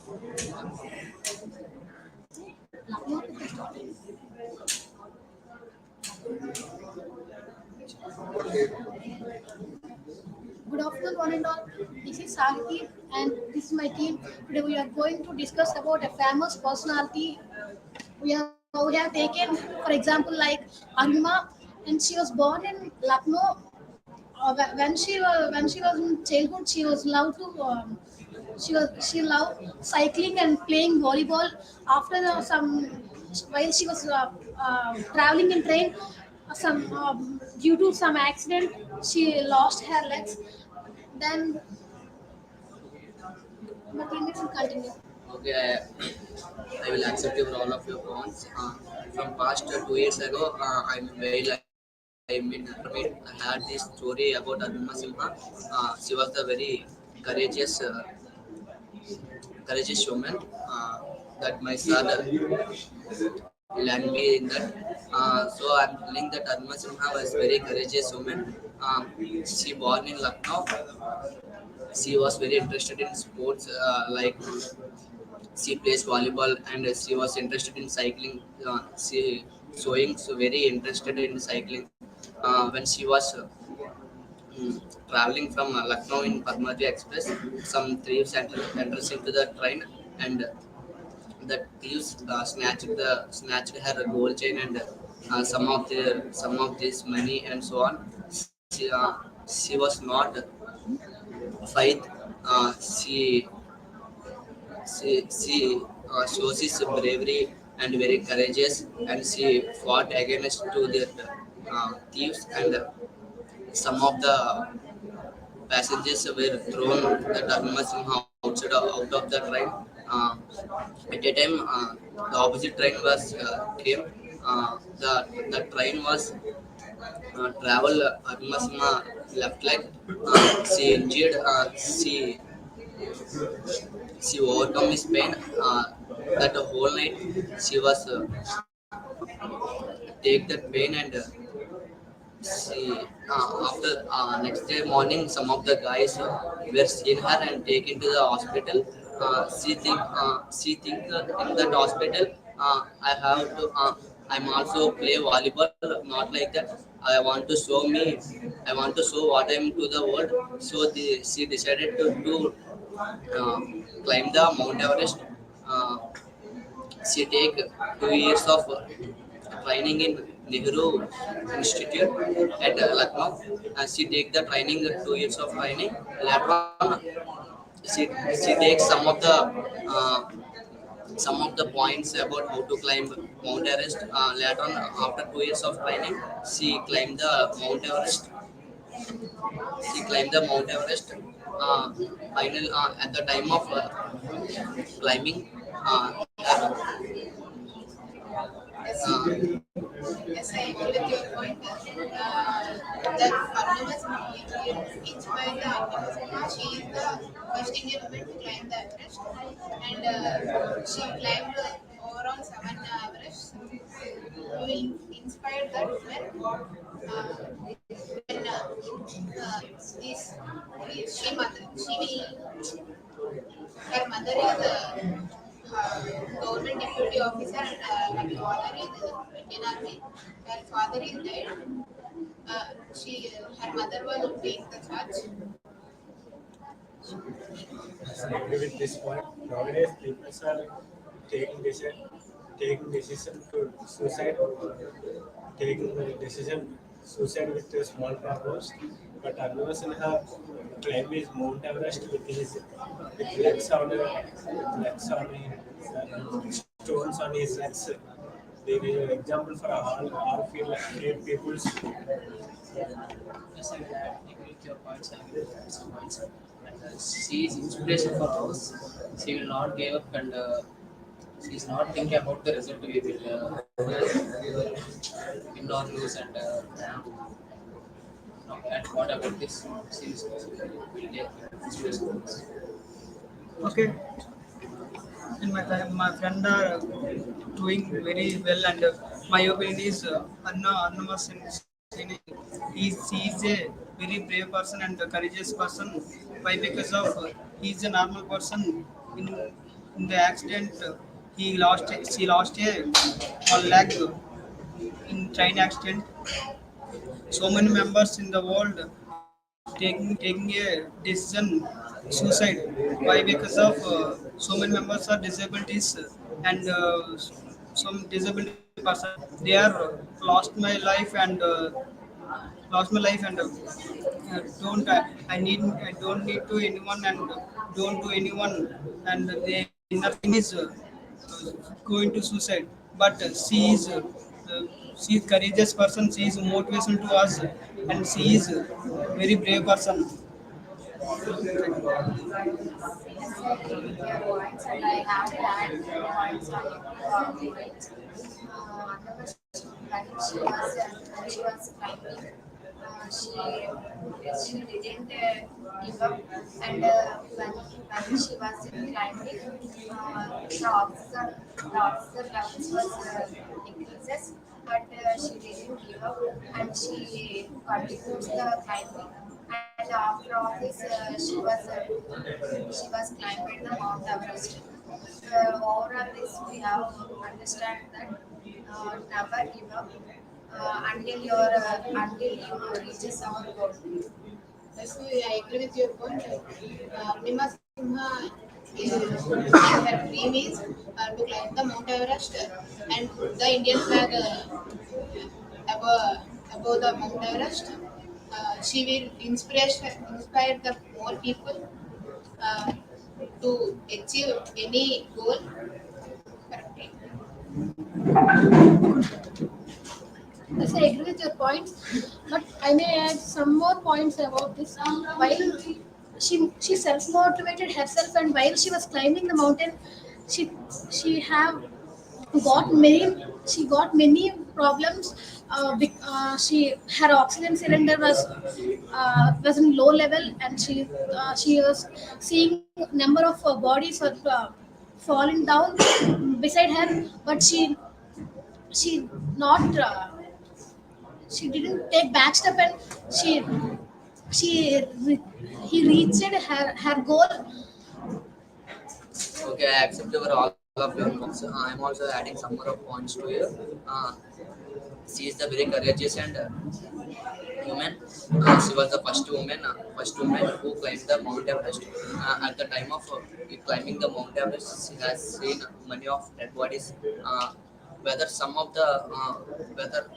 Good afternoon, one and all. This is Sarthi, and this is my team. Today we are going to discuss about a famous personality. We have taken, for example, like Arima, and she was born in Lucknow. When she was in childhood, she was loved to she loved cycling and playing volleyball. After some while she was traveling in train, some due to some accident, she lost her legs. Then my teammates will continue. Okay, I will accept your all of your points. From past 2 years ago, I had this story about Aruna Simha. She was the very courageous, courageous woman that my son learned me in that. So I'm feeling that Aruna Simha was very courageous woman. She born in Lucknow. She was very interested in sports like she plays volleyball and she was interested in cycling. She showing so very interested in cycling when she was traveling from Lucknow in Padmati Express. Some thieves enters into the train and the thieves snatched her gold chain and some of this money and so on. She was not fight. She shows his bravery and very courageous, and she fought against to the thieves, and some of the passengers were thrown the terminus out of the train. Uh, at a time, the opposite train was came. The train was travel Armasima left leg. She injured. She overcome his pain. That whole night she was take that pain and she after next day morning some of the guys were seen her and taken to the hospital. She think in that hospital I have to I'm also play volleyball, not like that. I want to show what I'm to the world. So she decided to uh, climb the Mount Everest. Uh, she take 2 years of training in Nehru Institute at Lucknow. She take the training, 2 years of training. Later on, she takes some of the points about how to climb Mount Everest. Later on, after 2 years of training, she climbed the Mount Everest. She climbed the Mount Everest. Uh, at the time of climbing, Yes, uh, yes, I agree with your point. That Purnima inspired the Purnima. She is the first Indian woman to climb the Everest, and she climbed overall 7 Everests. We will inspire that when she mother, she will her mother is government deputy officer and her father is Indian Army. Her father is dead. Her mother will take the charge. I agree with this point. Nowadays, people are taking decision, taking decision to suicide, taking the decision suicide with a small purpose. But Arnavas in her climb is Mount Everest with legs on stones on his legs. They is an example for all feel like great peoples. Yes, I will agree with your points. I agree with some points. And she is inspiration for us. She will not give up, and she is not thinking about the result. We will win or lose, and and what about this? She will take inspiration for us. Okay, and my friend are doing very well, and my opinion is Anna Sini. He is a very brave person and a courageous person. Why? Because of he is a normal person in in the accident, she lost a one leg in train accident. So many members in the world taking a decision suicide. Why? Because of so many members are disabilities and some disability person. They are lost my life and don't I don't need to anyone and don't do anyone and they nothing is going to suicide. But she is courageous person. She is motivation to us, and she is very brave person. Yes, I agree with your points, and I have to add few points on your points. Another when she was climbing, she didn't give up, and when she was climbing, the oxygen levels was decreases, but she didn't give up, and she continues the climbing. And after all this, she was climbing the Mount Everest. Overall, this we have to understand that never give up until you reaches our goal. Yes, I agree with your point. Nima Simha, her dream is to climb the Mount Everest and put the Indian flag above the Mount Everest. She will inspire the more people uh, to achieve any goal correctly. Yes, I agree with your points, but I may add some more points about this. While she self motivated herself, and while she was climbing the mountain, she she have got many she got many problems. She her oxygen cylinder was in low level, and she was seeing number of bodies were falling down beside her, but she not. She didn't take back step, and she he reached her goal. Okay, I accept all of your points. I'm also adding some more of points to you. Uh, she is the very courageous and woman. She was the first woman who climbed the Mount Everest. At the time of climbing the Mount Everest, she has seen many of dead bodies. Whether some of the whether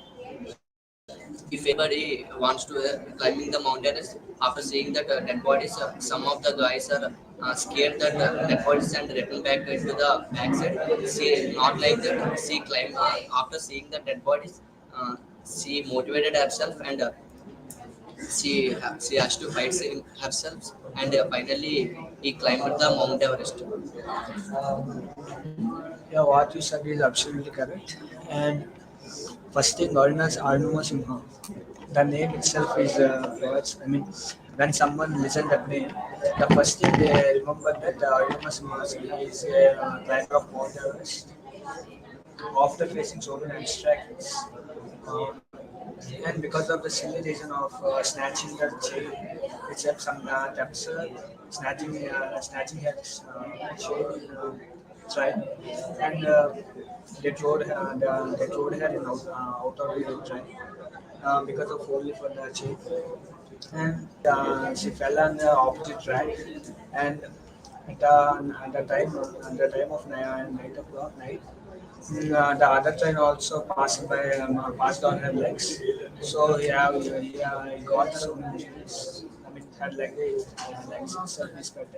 if anybody wants to climbing the mountain is after seeing that dead bodies, some of the guys are scared that dead bodies and return back into the backside. See, not like that. She climbed after seeing the dead bodies. She motivated herself and she has to fight herself and finally he climbed the Mount Everest. Yeah, what you said is absolutely correct. And first thing, Arunama Simha. The name itself is provides. I mean, when someone listens that name, the first thing they remember that Arunama Simha is a climber of Mount Everest. After facing so many obstacles, um, and because of the silly reason of snatching the chain, except some attempts snatching her chain train, and they throwed her in out of the train because of only for the chain, and she fell on the opposite track, and at the time of 9 o'clock night. The other train also passed on her legs, so he got some injuries. I mean, her legs itself is cut,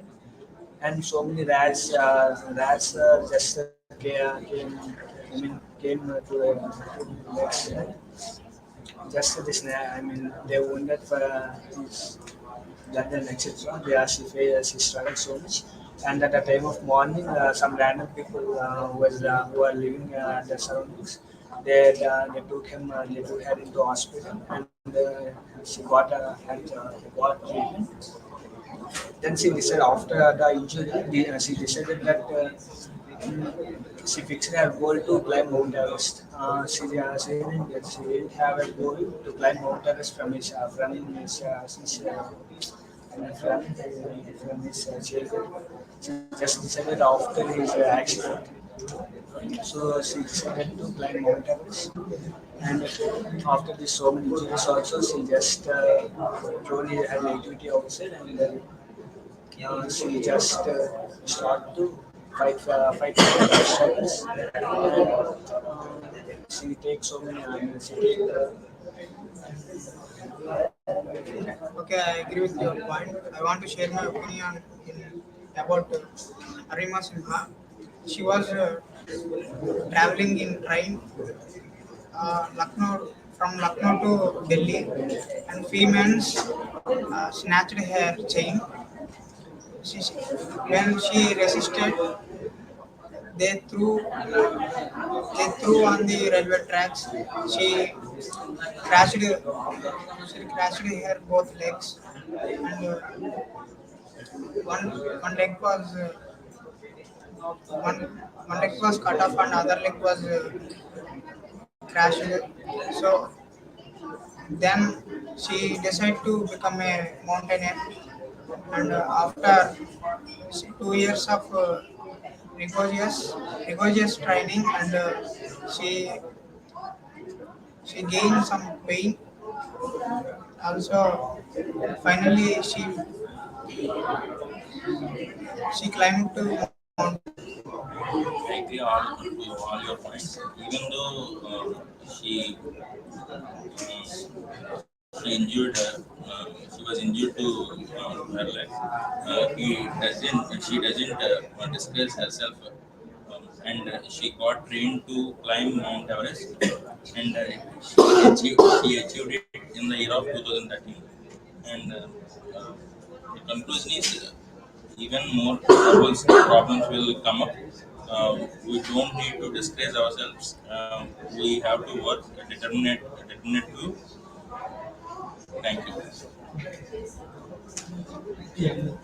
and so many rats just came to legs. Just this, I mean, they wounded for his London, etc. They are she struggled so much. And at the time of morning, some random people who are living the surroundings, they took her into hospital, and she got treatment. Then she decided after the injury, she decided that she fixed her goal to climb Mount Everest. She didn't have a goal to climb Mount Everest from his childhood. she just decided after his accident. So she decided to climb Mount Everest. And after this so many injuries also, she just truly had activity outside, and she just start to fight for struggles. She takes so many she take Okay, I agree with your point. I want to share my opinion about Arima Sinha. She was traveling in train Lucknow to Delhi, and females snatched her chain. She, when she resisted, they threw they threw on the railway tracks. She crashed. She crashed her both legs, and one one leg was one one leg was cut off, and other leg was crashed. So then she decided to become a mountaineer, and after 2 years of rigorous training, and she gained some pain. Also, finally she climbed to mountain. I agree all to all your points. Even though she injured her, she was injured to her leg. She doesn't disgrace herself, and she got trained to climb Mount Everest, and she achieved it in the year of 2013. And the conclusion is even more problems will come up. We don't need to disgrace ourselves. We have to work determinate to. Thank you.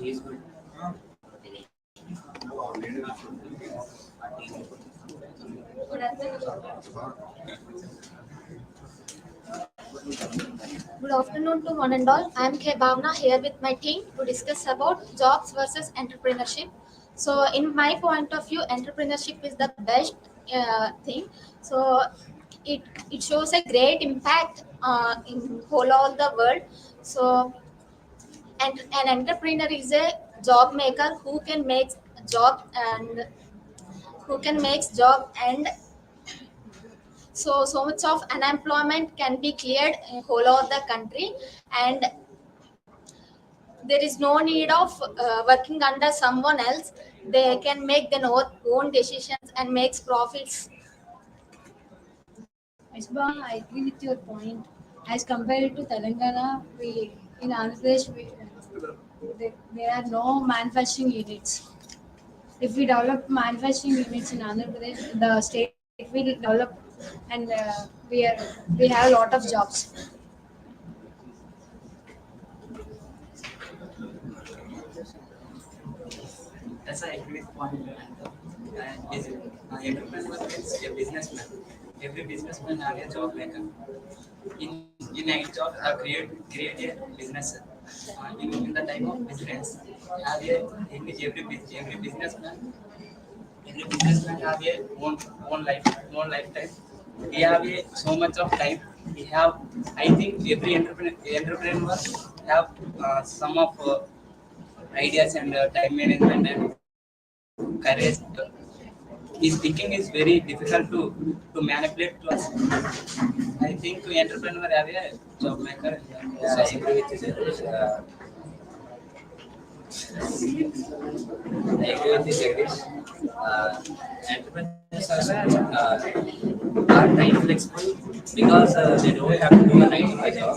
He's good. Good afternoon to one and all. I am K. Bhavna here with my team to discuss about jobs versus entrepreneurship. So, in my point of view, entrepreneurship is the best thing. So, it it shows a great impact in whole all the world. So, and an entrepreneur is a job maker who can make job and who can make job and so much of unemployment can be cleared in whole of the country, and there is no need of working under someone else. They can make their own decisions and makes profits. Ashba, I agree with your point. As compared to Telangana, we in Andhra Pradesh, there are no manufacturing units. If we develop manufacturing units in Andhra Pradesh, the state will develop, and we have a lot of jobs. That's I agree with point. Entrepreneur is a businessman. Every businessman have a job maker. In a job, create a business. In the time of business, have a every businessman have a own lifetime. He have a so much of time. He have, I think every entrepreneur have some of ideas and time management and courage. His thinking is very difficult to manipulate to us. I think entrepreneur have a job maker. Yeah, I agree with you. I agree with this, Jagdish. Entrepreneurs are time flexible because they don't have to do a 9 to 5 job.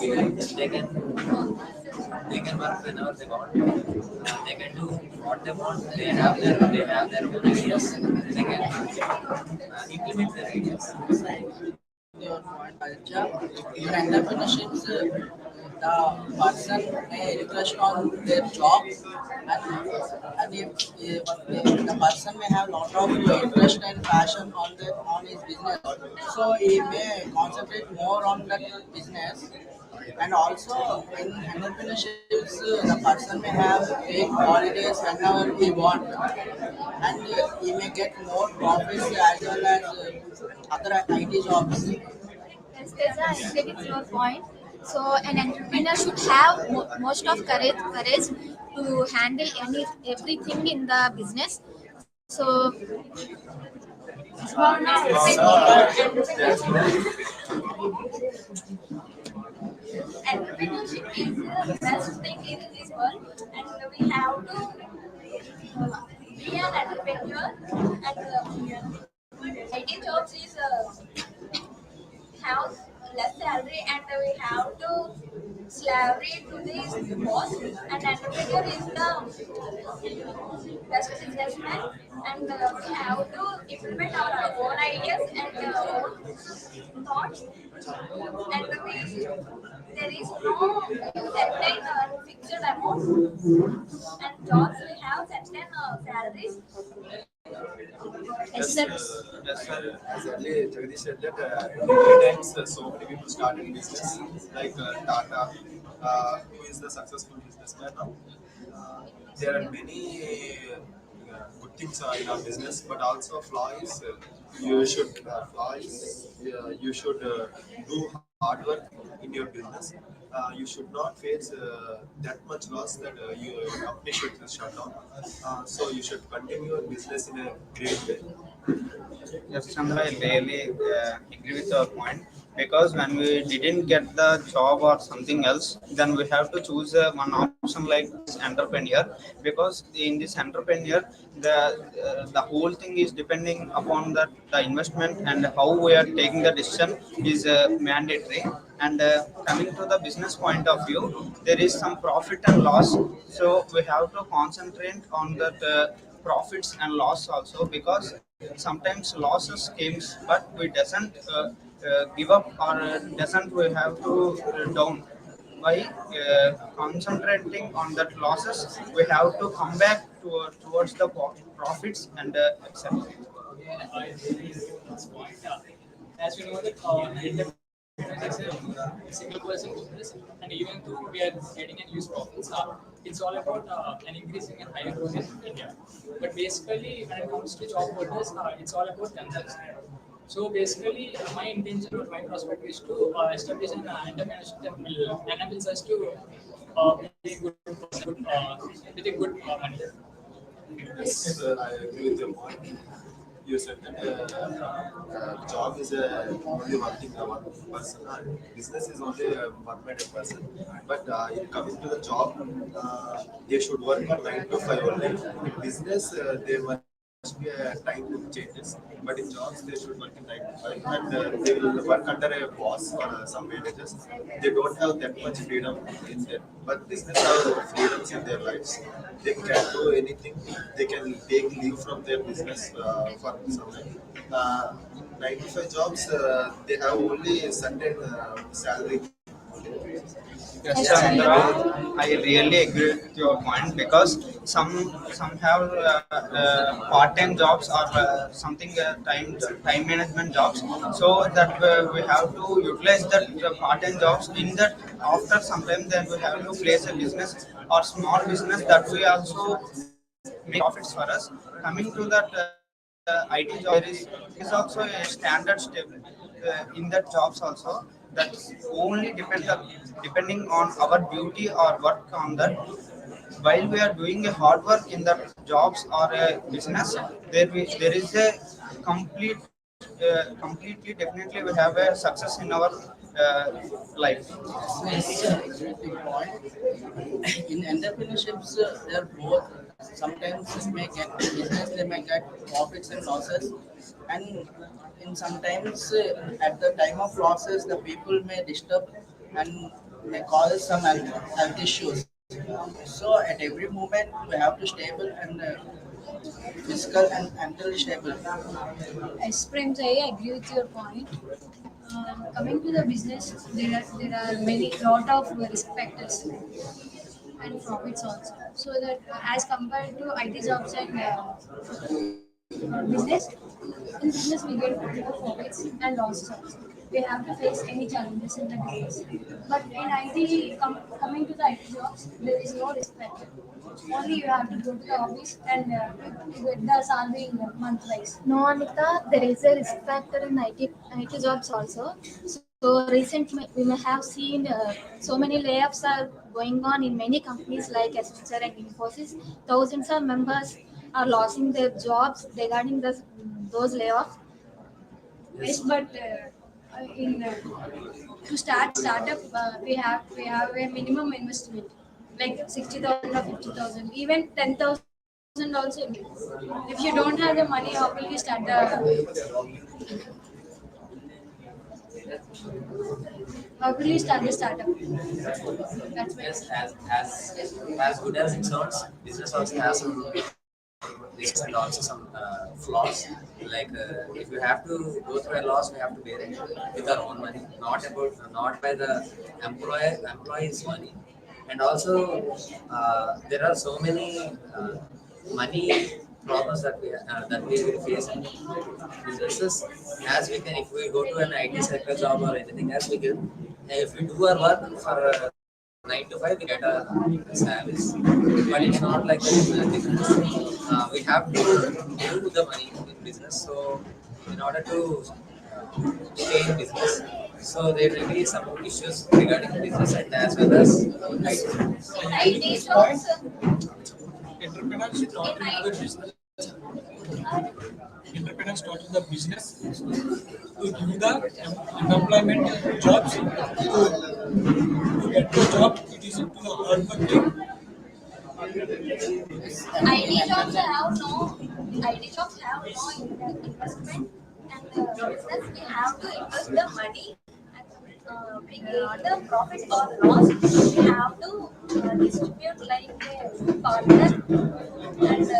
They can work whenever they want. They can do what they want. They have their own ideas. They can implement their ideas. Your point, Aditya. In entrepreneurships, the person may request on their job, and if the person may have lot of interest and passion on his business, so he may concentrate more on that business. And also in entrepreneurships, the person may have take holidays whenever he want, and he may get more profits as well as other IT jobs. Yes, Teja, I agree with your point. So, an entrepreneur should have most of courage to handle everything in the business. So, entrepreneurship is the best thing in this world, and we have to be an entrepreneur. And IT jobs is have less salary, and we have to slavery to this boss. And entrepreneur is the best businessman, and we have to implement our own ideas and own thoughts. And there is no certain fixed amount, and jobs we have certain salaries. Yes, exactly. Jagdish said that many times so many people started business like Tata, who is the successful businessman now. There are many good things in our business, but also flaws. You should do hard work in your business. You should not face that much loss that your company should shut down. So you should continue your business in a great way. Yes, Chandra, I really agree with your point, because when we didn't get the job or something else, then we have to choose one option like this entrepreneur, because in this entrepreneur, the whole thing is depending upon the investment, and how we are taking the decision is mandatory. And coming to the business point of view, there is some profit and loss, so we have to concentrate on that profits and loss also, because sometimes losses comes, but we doesn't give up, or doesn't we have to down. by concentrating on that losses, we have to come back towards the profits and accept. Yeah, I agree with this point. As we know that entrepreneur is a single person business, and even though we are getting a huge profits, it's all about an increasing and higher growth in India. But basically, when it comes to job holders, it's all about themselves. So basically, my intention or my prospect is to establish an entrepreneurship that will enables us to be a good person, with a good money. Yes, I agree with your point. You said that job is only one thing, one person. Business is only a one-man person. But in coming to the job, they should work on 9 to 5 only. In business, there must be a time to changes. But in jobs, they should work in 9 to 5, and they will work under a boss or some managers. They don't have that much freedom in them. But business have freedoms in their lives. They can do anything. They can take leave from their business for some time. In 9 to 5 jobs, they have only a certain salary. Yes, Chandra, I really agree with your point because some have part-time jobs or something time management jobs. So that we have to utilize that part-time jobs. In that, after some time, then we have to place a business or small business that we also make profits for us. Coming to that IT job, there is also a standard step in that jobs also. That's only depending on our duty or work on that. While we are doing a hard work in that jobs or a business, there is a complete completely definitely we have a success in our life. Yes, exactly point. In entrepreneurships, they're both. Sometimes they may get business, they may get profits and losses, and in sometimes at the time of losses, the people may disturb and may cause some health issues. So at every moment, we have to stable and physical and mentally stable. As Prem, I agree with your point. Coming to the business, there are many lot of risk factors and profits also. So that as compared to IT jobs and business, in business we get more profits and losses also. We have to face any challenges in the business. But in IT, coming to the IT jobs, there is no risk factor. Only you have to go to the office and you get the salary in month wise. No, Anita, there is a risk factor in IT jobs also. So recently we may have seen so many layoffs are going on in many companies like Accenture and Infosys. Thousands of members are losing their jobs regarding those layoffs. Yes, but in to start startup, we have a minimum investment like 60,000 or 50,000, even 10,000 also. If you don't have the money, how will you start the startup? That's my Yes, as good as it sounds, business also has some risks and also some flaws. Like if you have to go through a loss, we have to bear it with our own money, not by the employee's money. And also, there are so many money problems that we will face in businesses. As we can, if we go to an IT sector job or anything else, we can. If we do our work for 9 to 5, we get our salaries. But it's not like that in business. We have to do the money in business. So, in order to stay in business, so there will be some issues regarding business and as well as IT jobs. Entrepreneurs start in the business. Entrepreneurs start in the business to give the unemployment jobs to get the job. It is into the hard working. IT jobs have no investment, and business we have to invest the money, and we get the profit or loss. We have to distribute like a partner, and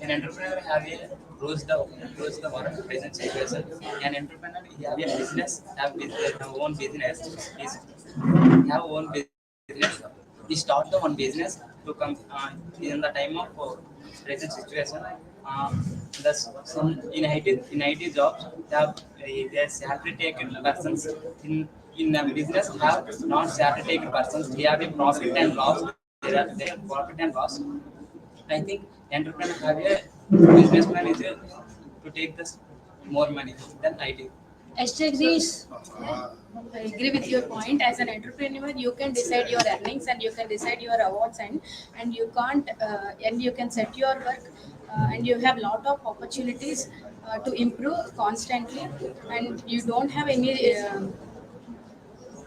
an entrepreneur have a proves the one present situation. An entrepreneur he have a business, have own business, is have own business. He start the one business to come in the time of present situation. Uh, thus, some in IT jobs have their salary taken persons in a business have not salary taken persons. We have a profit and loss. There are profit and loss. I think entrepreneur have a businessman is to take this more money than IT. Asterisks. I agree with your point. As an entrepreneur, you can decide your earnings and you can decide your awards, and you can't and you can set your work, and you have lot of opportunities to improve constantly, and you don't have any.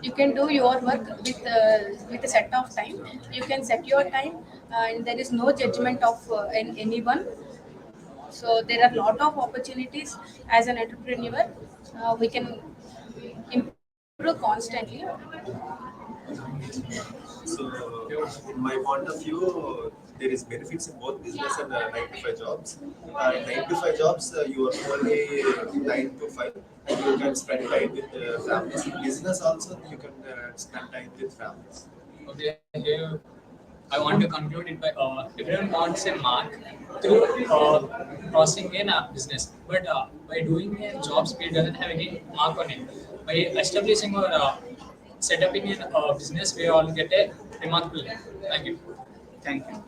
You can do your work with a set of time. You can set your time, and there is no judgment of anyone. So there are lot of opportunities as an entrepreneur. We can improve constantly. So, in my point of view, there is benefits in both business and 9 to 5 jobs. 9 to 5 jobs, you are only 9 to 5, and you can spend time with families. In business also, you can spend time with families. Okay, here I want to conclude it by everyone wants a mark through crossing in a business, but by doing a job speed doesn't have any mark on it. By establishing or set up in a business, we all get a remarkable. Thank you. Thank you.